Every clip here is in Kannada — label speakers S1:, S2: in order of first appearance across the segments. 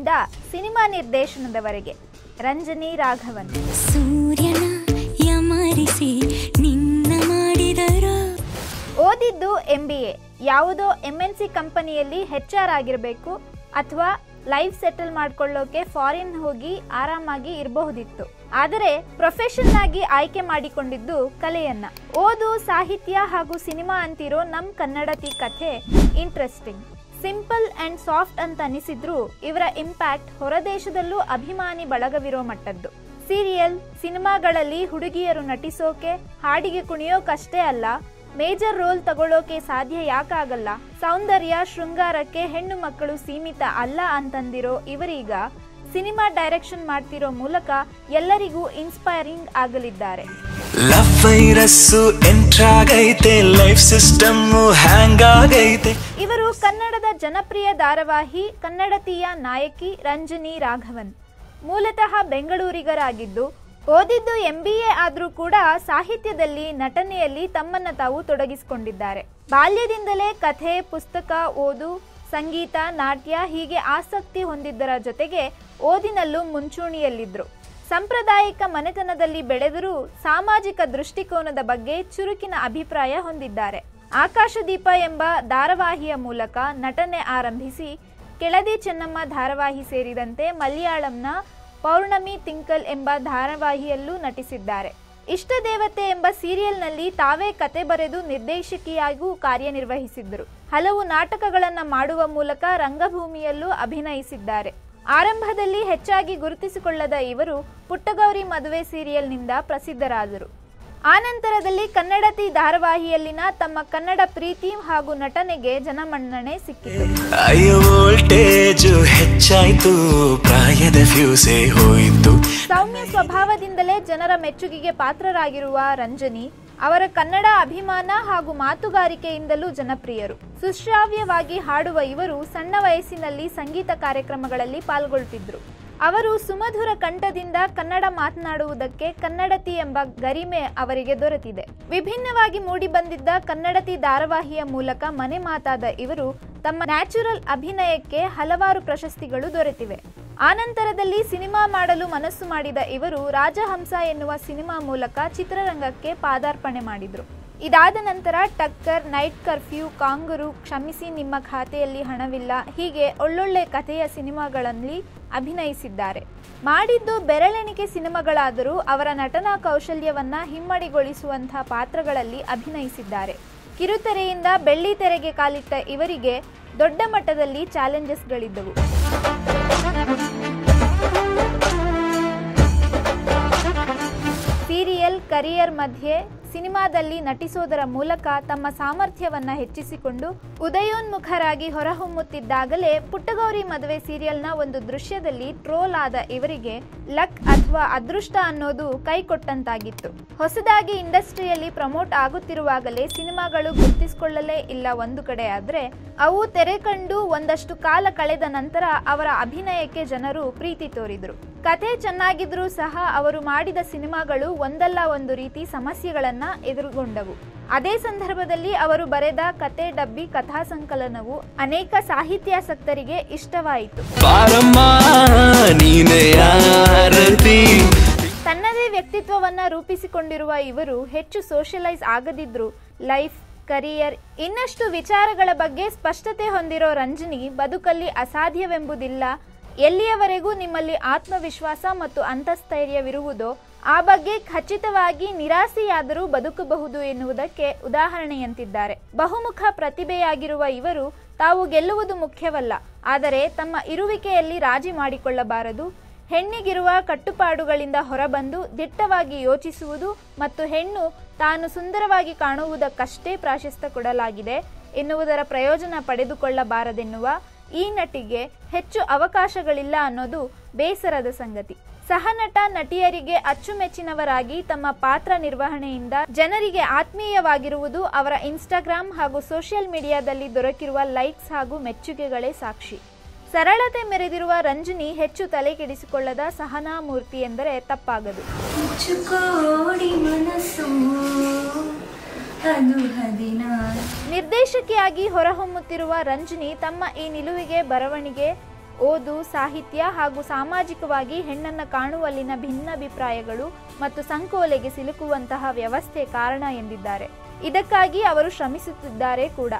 S1: ನಟನೆಯಿಂದ ಸಿನಿಮಾ ನಿರ್ದೇಶನದವರೆಗೆ ರಂಜನಿ ರಾಘವನ್.
S2: ಸೂರ್ಯನ ಯಮರಿಸಿ ನಿನ್ನ ಮಾಡಿದರ.
S1: ಓದಿದ್ದು MBA. ಯಾವುದೋ MNC ಕಂಪನಿಯಲ್ಲಿ HR ಆಗಿರಬೇಕು ಅಥವಾ ಲೈಫ್ ಸೆಟಲ್ ಮಾಡ್ಕೊಳ್ಳೋಕೆ ಫಾರಿನ್ ಹೋಗಿ ಆರಾಮಾಗಿ ಇರಬಹುದಿತ್ತು. ಆದರೆ ಪ್ರೊಫೆಷನ್ ಆಗಿ ಆಯ್ಕೆ ಮಾಡಿಕೊಂಡಿದ್ದು ಕಲೆಯನ್ನ. ಓದು, ಸಾಹಿತ್ಯ ಹಾಗೂ ಸಿನಿಮಾ ಅಂತಿರೋ ನಮ್ ಕನ್ನಡತಿ ಕಥೆ ಇಂಟ್ರೆಸ್ಟಿಂಗ್, ಸಿಂಪಲ್ ಅಂಡ್ ಸಾಫ್ಟ್ ಅಂತ ಅನಿಸಿದ್ರು ಇವರ ಇಂಪ್ಯಾಕ್ಟ್ ಹೊರದೇಶದಲ್ಲೂ ಅಭಿಮಾನಿ ಬಳಗವಿರೋ ಮಟ್ಟದ್ದು. ಸೀರಿಯಲ್, ಸಿನಿಮಾಗಳಲ್ಲಿ ಹುಡುಗಿಯರು ನಟಿಸೋಕೆ, ಹಾಡಿಗೆ ಕುಣಿಯೋಕಷ್ಟೇ ಅಲ್ಲ, ಮೇಜರ್ ರೋಲ್ ತಗೊಳ್ಳೋಕೆ ಸಾಧ್ಯ ಯಾಕಾಗಲ್ಲ, ಸೌಂದರ್ಯ ಶೃಂಗಾರಕ್ಕೆ ಹೆಣ್ಣು ಮಕ್ಕಳು ಸೀಮಿತ ಅಲ್ಲ ಅಂತಂದಿರೋ ಇವರೀಗ ಸಿನಿಮಾ ಡೈರೆಕ್ಷನ್ ಮಾಡ್ತಿರೋ ಮೂಲಕ ಎಲ್ಲರಿಗೂ ಇನ್ಸ್ಪೈರಿಂಗ್ ಆಗಲಿದ್ದಾರೆ.
S3: ಲವ್ ವೈರಸ್ ಎಂಟರ್ ಆಗೈತೆ, ಲೈಫ್ ಸಿಸ್ಟಮ್ ಹ್ಯಾಂಗ್ ಆಗೈತೆ.
S1: ಇವರು ಕನ್ನಡದ ಜನಪ್ರಿಯ ಧಾರಾವಾಹಿ ಕನ್ನಡತಿಯ ನಾಯಕಿ ರಂಜನಿ ರಾಘವನ್. ಮೂಲತಃ ಬೆಂಗಳೂರಿಗರಾಗಿದ್ದು ಓದಿದ್ದು MBA ಆದ್ರೂ ಕೂಡ ಸಾಹಿತ್ಯದಲ್ಲಿ, ನಟನೆಯಲ್ಲಿ ತಮ್ಮನ್ನ ತಾವು ತೊಡಗಿಸಿಕೊಂಡಿದ್ದಾರೆ. ಬಾಲ್ಯದಿಂದಲೇ ಕಥೆ, ಪುಸ್ತಕ ಓದು, ಸಂಗೀತ, ನಾಟ್ಯ ಹೀಗೆ ಆಸಕ್ತಿ ಹೊಂದಿದ್ದರ ಜೊತೆಗೆ ಓದಿನಲ್ಲೂ ಮುಂಚೂಣಿಯಲ್ಲಿದ್ರು. ಸಾಂಪ್ರದಾಯಿಕ ಮನೆತನದಲ್ಲಿ ಬೆಳೆದರೂ ಸಾಮಾಜಿಕ ದೃಷ್ಟಿಕೋನದ ಬಗ್ಗೆ ಚುರುಕಿನ ಅಭಿಪ್ರಾಯ ಹೊಂದಿದ್ದಾರೆ. ಆಕಾಶದೀಪ ಎಂಬ ಧಾರಾವಾಹಿಯ ಮೂಲಕ ನಟನೆ ಆರಂಭಿಸಿ ಕೆಳದಿ ಚೆನ್ನಮ್ಮ ಧಾರಾವಾಹಿ ಸೇರಿದಂತೆ ಮಲಯಾಳಂನ ಪೌರ್ಣಮಿ ತಿಂಕಲ್ ಎಂಬ ಧಾರಾವಾಹಿಯಲ್ಲೂ ನಟಿಸಿದ್ದಾರೆ. ಇಷ್ಟದೇವತೆ ಎಂಬ ಸೀರಿಯಲ್ನಲ್ಲಿ ತಾವೇ ಕತೆ ಬರೆದು ನಿರ್ದೇಶಕಿಯಾಗೂ ಕಾರ್ಯನಿರ್ವಹಿಸಿದ್ದರು. ಹಲವು ನಾಟಕಗಳನ್ನು ಮಾಡುವ ಮೂಲಕ ರಂಗಭೂಮಿಯಲ್ಲೂ ಅಭಿನಯಿಸಿದ್ದಾರೆ. ಆರಂಭದಲ್ಲಿ ಹೆಚ್ಚಾಗಿ ಗುರುತಿಸಿಕೊಳ್ಳದ ಇವರು ಪುಟ್ಟಗೌರಿ ಮದುವೆ ಸೀರಿಯಲ್ನಿಂದ ಪ್ರಸಿದ್ಧರಾದರು. ಆನಂತರದಲ್ಲಿ ಕನ್ನಡತಿ ಧಾರಾವಾಹಿಯಲ್ಲಿನ ತಮ್ಮ ಕನ್ನಡ ಪ್ರೀತಿ ಹಾಗೂ ನಟನೆಗೆ ಜನಮನ್ನಣೆ ಸಿಕ್ಕಿತು. ಸೌಮ್ಯ ಸ್ವಭಾವದಿಂದಲೇ ಜನರ ಮೆಚ್ಚುಗೆಗೆ ಪಾತ್ರರಾಗಿರುವ ರಂಜನಿ ಅವರ ಕನ್ನಡ ಅಭಿಮಾನ ಹಾಗೂ ಮಾತುಗಾರಿಕೆಯಿಂದಲೂ ಜನಪ್ರಿಯರು. ಸುಶ್ರಾವ್ಯವಾಗಿ ಹಾಡುವ ಇವರು ಸಣ್ಣ ವಯಸ್ಸಿನಲ್ಲಿ ಸಂಗೀತ ಕಾರ್ಯಕ್ರಮಗಳಲ್ಲಿ ಪಾಲ್ಗೊಳ್ತಿದ್ರು. ಅವರು ಸುಮಧುರ ಕಂಠದಿಂದ ಕನ್ನಡ ಮಾತನಾಡುವುದಕ್ಕೆ ಕನ್ನಡತಿ ಎಂಬ ಗರಿಮೆ ಅವರಿಗೆ ದೊರೆತಿದೆ. ವಿಭಿನ್ನವಾಗಿ ಮೂಡಿಬಂದಿದ್ದ ಕನ್ನಡತಿ ಧಾರಾವಾಹಿಯ ಮೂಲಕ ಮನೆ ಮಾತಾದ ಇವರು ತಮ್ಮ ನ್ಯಾಚುರಲ್ ಅಭಿನಯಕ್ಕೆ ಹಲವಾರು ಪ್ರಶಸ್ತಿಗಳು ದೊರೆತಿವೆ. ಆನಂತರದಲ್ಲಿ ಸಿನಿಮಾ ಮಾಡಲು ಮನಸ್ಸು ಮಾಡಿದ ಇವರು ರಾಜಹಂಸ ಎನ್ನುವ ಸಿನಿಮಾ ಮೂಲಕ ಚಿತ್ರರಂಗಕ್ಕೆ ಪಾದಾರ್ಪಣೆ ಮಾಡಿದರು. ಇದಾದ ನಂತರ ಟಕ್ಕರ್, ನೈಟ್ ಕರ್ಫ್ಯೂ, ಕಾಂಗರು, ಕ್ಷಮಿಸಿ ನಿಮ್ಮ ಖಾತೆಯಲ್ಲಿ ಹಣವಿಲ್ಲ ಹೀಗೆ ಒಳ್ಳೊಳ್ಳೆ ಕಥೆಯ ಸಿನಿಮಾಗಳಲ್ಲಿ ಅಭಿನಯಿಸಿದ್ದಾರೆ. ಮಾಡಿದ್ದು ಬೆರಳೆಣಿಕೆ ಸಿನಿಮಾಗಳಾದರೂ ಅವರ ನಟನಾ ಕೌಶಲ್ಯವನ್ನ ಹಿಮ್ಮಡಿಗೊಳಿಸುವಂತಹ ಪಾತ್ರಗಳಲ್ಲಿ ಅಭಿನಯಿಸಿದ್ದಾರೆ. ಕಿರುತೆರೆಯಿಂದ ಬೆಳ್ಳಿತೆರೆಗೆ ಕಾಲಿಟ್ಟ ಇವರಿಗೆ ದೊಡ್ಡ ಮಟ್ಟದಲ್ಲಿ ಚಾಲೆಂಜಸ್ಗಳಿದ್ದವು. ಸೀರಿಯಲ್ ಕರಿಯರ್ ಮಧ್ಯೆ ಸಿನಿಮಾದಲ್ಲಿ ನಟಿಸೋದರ ಮೂಲಕ ತಮ್ಮ ಸಾಮರ್ಥ್ಯವನ್ನ ಹೆಚ್ಚಿಸಿಕೊಂಡು ಉದಯೋನ್ಮುಖರಾಗಿ ಹೊರಹೊಮ್ಮುತ್ತಿದ್ದಾಗಲೇ ಪುಟ್ಟಗೌರಿ ಮದುವೆ ಸೀರಿಯಲ್ನ ಒಂದು ದೃಶ್ಯದಲ್ಲಿ ಟ್ರೋಲ್ ಆದ ಇವರಿಗೆ ಲಕ್ ಅಥವಾ ಅದೃಷ್ಟ ಅನ್ನೋದು ಕೈ ಕೊಟ್ಟಂತಾಗಿತ್ತು. ಹೊಸದಾಗಿ ಇಂಡಸ್ಟ್ರಿಯಲ್ಲಿ ಪ್ರಮೋಟ್ ಆಗುತ್ತಿರುವಾಗಲೇ ಸಿನಿಮಾಗಳು ಗುರುತಿಸಿಕೊಳ್ಳಲೇ ಇಲ್ಲ ಒಂದು ಕಡೆ ಆದ್ರೆ, ಅವು ತೆರೆ ಕಂಡು ಒಂದಷ್ಟು ಕಾಲ ಕಳೆದ ನಂತರ ಅವರ ಅಭಿನಯಕ್ಕೆ ಜನರು ಪ್ರೀತಿ ತೋರಿದ್ರು. ಕಥೆ ಚೆನ್ನಾಗಿದ್ರೂ ಸಹ ಅವರು ಮಾಡಿದ ಸಿನಿಮಾಗಳು ಒಂದಲ್ಲ ಒಂದು ರೀತಿ ಸಮಸ್ಯೆಗಳನ್ನ ಎದುರುಗೊಂಡವು. ಅದೇ ಸಂದರ್ಭದಲ್ಲಿ ಅವರು ಬರೆದ ಕತೆ ಡಬ್ಬಿ ಕಥಾ ಸಂಕಲನವು ಅನೇಕ ಸಾಹಿತ್ಯಾಸಕ್ತರಿಗೆ ಇಷ್ಟವಾಯಿತು. ತನ್ನದೇ ವ್ಯಕ್ತಿತ್ವವನ್ನ ರೂಪಿಸಿಕೊಂಡಿರುವ ಇವರು ಹೆಚ್ಚು ಸೋಷಿಯಲೈಸ್ ಆಗದಿದ್ರು ಲೈಫ್, ಕರಿಯರ್ ಇನ್ನಷ್ಟು ವಿಚಾರಗಳ ಬಗ್ಗೆ ಸ್ಪಷ್ಟತೆ ಹೊಂದಿರೋ ರಂಜನಿ ಬದುಕಲ್ಲಿ ಅಸಾಧ್ಯವೆಂಬುದಿಲ್ಲ, ಎಲ್ಲಿಯವರೆಗೂ ನಿಮ್ಮಲ್ಲಿ ಆತ್ಮವಿಶ್ವಾಸ ಮತ್ತು ಅಂತಸ್ಥೈರ್ಯವಿರುವುದೋ ಆ ಬಗ್ಗೆ ಖಚಿತವಾಗಿ ನಿರಾಸೆಯಾದರೂ ಬದುಕಬಹುದು ಎನ್ನುವುದಕ್ಕೆ ಉದಾಹರಣೆಯಂತಿದ್ದಾರೆ. ಬಹುಮುಖ ಪ್ರತಿಭೆಯಾಗಿರುವ ಇವರು ತಾವು ಗೆಲ್ಲುವುದು ಮುಖ್ಯವಲ್ಲ, ಆದರೆ ತಮ್ಮ ಇರುವಿಕೆಯಲ್ಲಿ ರಾಜಿ ಮಾಡಿಕೊಳ್ಳಬಾರದು, ಹೆಣ್ಣಿಗಿರುವ ಕಟ್ಟುಪಾಡುಗಳಿಂದ ಹೊರಬಂದು ದಿಟ್ಟವಾಗಿ ಯೋಚಿಸುವುದು ಮತ್ತು ಹೆಣ್ಣು ತಾನು ಸುಂದರವಾಗಿ ಕಾಣುವುದಕ್ಕಷ್ಟೇ ಪ್ರಾಶಸ್ತ್ಯ ಕೊಡಲಾಗಿದೆ ಎನ್ನುವುದರ ಪ್ರಯೋಜನ ಪಡೆದುಕೊಳ್ಳಬಾರದೆನ್ನುವ ಈ ನಟಿಗೆ ಹೆಚ್ಚು ಅವಕಾಶಗಳಿಲ್ಲ ಅನ್ನೋದು ಬೇಸರದ ಸಂಗತಿ. ಸಹನಟ ನಟಿಯರಿಗೆ ಅಚ್ಚುಮೆಚ್ಚಿನವರಾಗಿ ತಮ್ಮ ಪಾತ್ರ ನಿರ್ವಹಣೆಯಿಂದ ಜನರಿಗೆ ಆತ್ಮೀಯವಾಗಿರುವುದು ಅವರ ಇನ್ಸ್ಟಾಗ್ರಾಮ್ ಹಾಗೂ ಸೋಷಿಯಲ್ ಮೀಡಿಯಾದಲ್ಲಿ ದೊರಕಿರುವ ಲೈಕ್ಸ್ ಹಾಗೂ ಮೆಚ್ಚುಗೆಗಳೇ ಸಾಕ್ಷಿ. ಸರಳತೆ ಮೆರೆದಿರುವ ರಂಜನಿ ಹೆಚ್ಚು ತಲೆ ಕೆಡಿಸಿಕೊಳ್ಳದ ಸಹನಾ ಮೂರ್ತಿ ಎಂದರೆ ತಪ್ಪಾಗದು. ನಿರ್ದೇಶಕಿಯಾಗಿ ಹೊರಹೊಮ್ಮುತ್ತಿರುವ ರಂಜನಿ ತಮ್ಮ ಈ ನಿಲುವಿಗೆ ಬರವಣಿಗೆ, ಓದು, ಸಾಹಿತ್ಯ ಹಾಗೂ ಸಾಮಾಜಿಕವಾಗಿ ಹೆಣ್ಣನ್ನು ಕಾಣುವಲ್ಲಿನ ಭಿನ್ನಾಭಿಪ್ರಾಯಗಳು ಮತ್ತು ಸಂಕೋಲೆಗೆ ಸಿಲುಕುವಂತಹ ವ್ಯವಸ್ಥೆ ಕಾರಣ ಎಂದಿದ್ದಾರೆ. ಇದಕ್ಕಾಗಿ ಅವರು ಶ್ರಮಿಸುತ್ತಿದ್ದಾರೆ ಕೂಡ.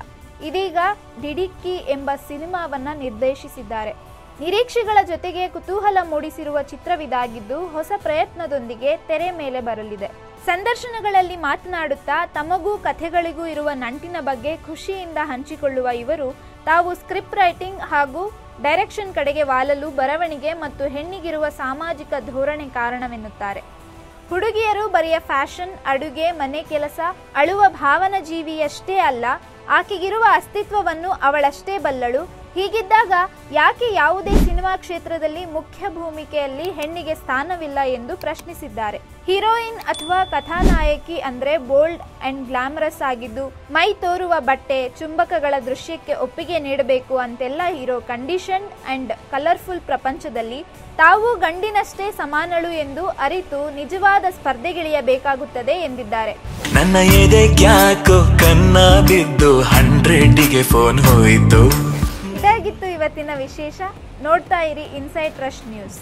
S1: ಇದೀಗ ಡಿಡಿಕ್ಕಿ ಎಂಬ ಸಿನಿಮಾವನ್ನ ನಿರ್ದೇಶಿಸಿದ್ದಾರೆ. ನಿರೀಕ್ಷೆಗಳ ಜೊತೆಗೆ ಕುತೂಹಲ ಮೂಡಿಸಿರುವ ಚಿತ್ರವಿದಾಗಿದ್ದು ಹೊಸ ಪ್ರಯತ್ನದೊಂದಿಗೆ ತೆರೆ ಮೇಲೆ ಬರಲಿದೆ. ಸಂದರ್ಶನಗಳಲ್ಲಿ ಮಾತನಾಡುತ್ತಾ ತಮಗೂ ಕಥೆಗಳಿಗೂ ಇರುವ ನಂಟಿನ ಬಗ್ಗೆ ಖುಷಿಯಿಂದ ಹಂಚಿಕೊಳ್ಳುವ ಇವರು ತಾವು ಸ್ಕ್ರಿಪ್ಟ್ ರೈಟಿಂಗ್ ಹಾಗೂ ಡೈರೆಕ್ಷನ್ ಕಡೆಗೆ ವಾಲಲು ಬರವಣಿಗೆ ಮತ್ತು ಹೆಣ್ಣಿಗಿರುವ ಸಾಮಾಜಿಕ ಧೋರಣೆ ಕಾರಣವೆನ್ನುತ್ತಾರೆ. ಹುಡುಗಿಯರು ಬರಿಯ ಫ್ಯಾಷನ್, ಅಡುಗೆ, ಮನೆ ಕೆಲಸ, ಅಳುವ ಭಾವನ ಜೀವಿಯಷ್ಟೇ ಅಲ್ಲ, ಆಕೆಗಿರುವ ಅಸ್ತಿತ್ವವನ್ನು ಅವಳಷ್ಟೇ ಬಲ್ಲಳು. ಹೀಗಿದ್ದಾಗ ಯಾಕೆ ಯಾವುದೇ ಸಿನಿಮಾ ಕ್ಷೇತ್ರದಲ್ಲಿ ಮುಖ್ಯ ಭೂಮಿಕೆಯಲ್ಲಿ ಹೆಣ್ಣಿಗೆ ಸ್ಥಾನವಿಲ್ಲ ಎಂದು ಪ್ರಶ್ನಿಸಿದ್ದಾರೆ. ಹೀರೋಯಿನ್ ಅಥವಾ ಕಥಾನಾಯಕಿ ಅಂದ್ರೆ ಬೋಲ್ಡ್ ಅಂಡ್ ಗ್ಲಾಮರಸ್ ಆಗಿದ್ದು ಮೈ ತೋರುವ ಬಟ್ಟೆ, ಚುಂಬಕಗಳ ದೃಶ್ಯಕ್ಕೆ ಒಪ್ಪಿಗೆ ನೀಡಬೇಕು ಅಂತೆಲ್ಲ ಇರೋ ಕಂಡೀಷನ್ಡ್ ಅಂಡ್ ಕಲರ್ಫುಲ್ ಪ್ರಪಂಚದಲ್ಲಿ ತಾವು ಗಂಡಿನಷ್ಟೇ ಸಮಾನಳು ಎಂದು ಅರಿತು ನಿಜವಾದ ಸ್ಪರ್ಧೆಗಿಳಿಯಬೇಕಾಗುತ್ತದೆ ಎಂದಿದ್ದಾರೆ.
S3: ನನ್ನ ಎದೆಗ್ಯಾಕೋ ಕನ್ನ ಬಿದ್ದು 100ಗೆ ಫೋನ್ ಹೋಯಿತು.
S1: ಇದಾಗಿತ್ತು ಇವತ್ತಿನ ವಿಶೇಷ. ನೋಡ್ತಾ ಇರಿ ಇನ್ಸೈಟ್ ರಶ್ ನ್ಯೂಸ್.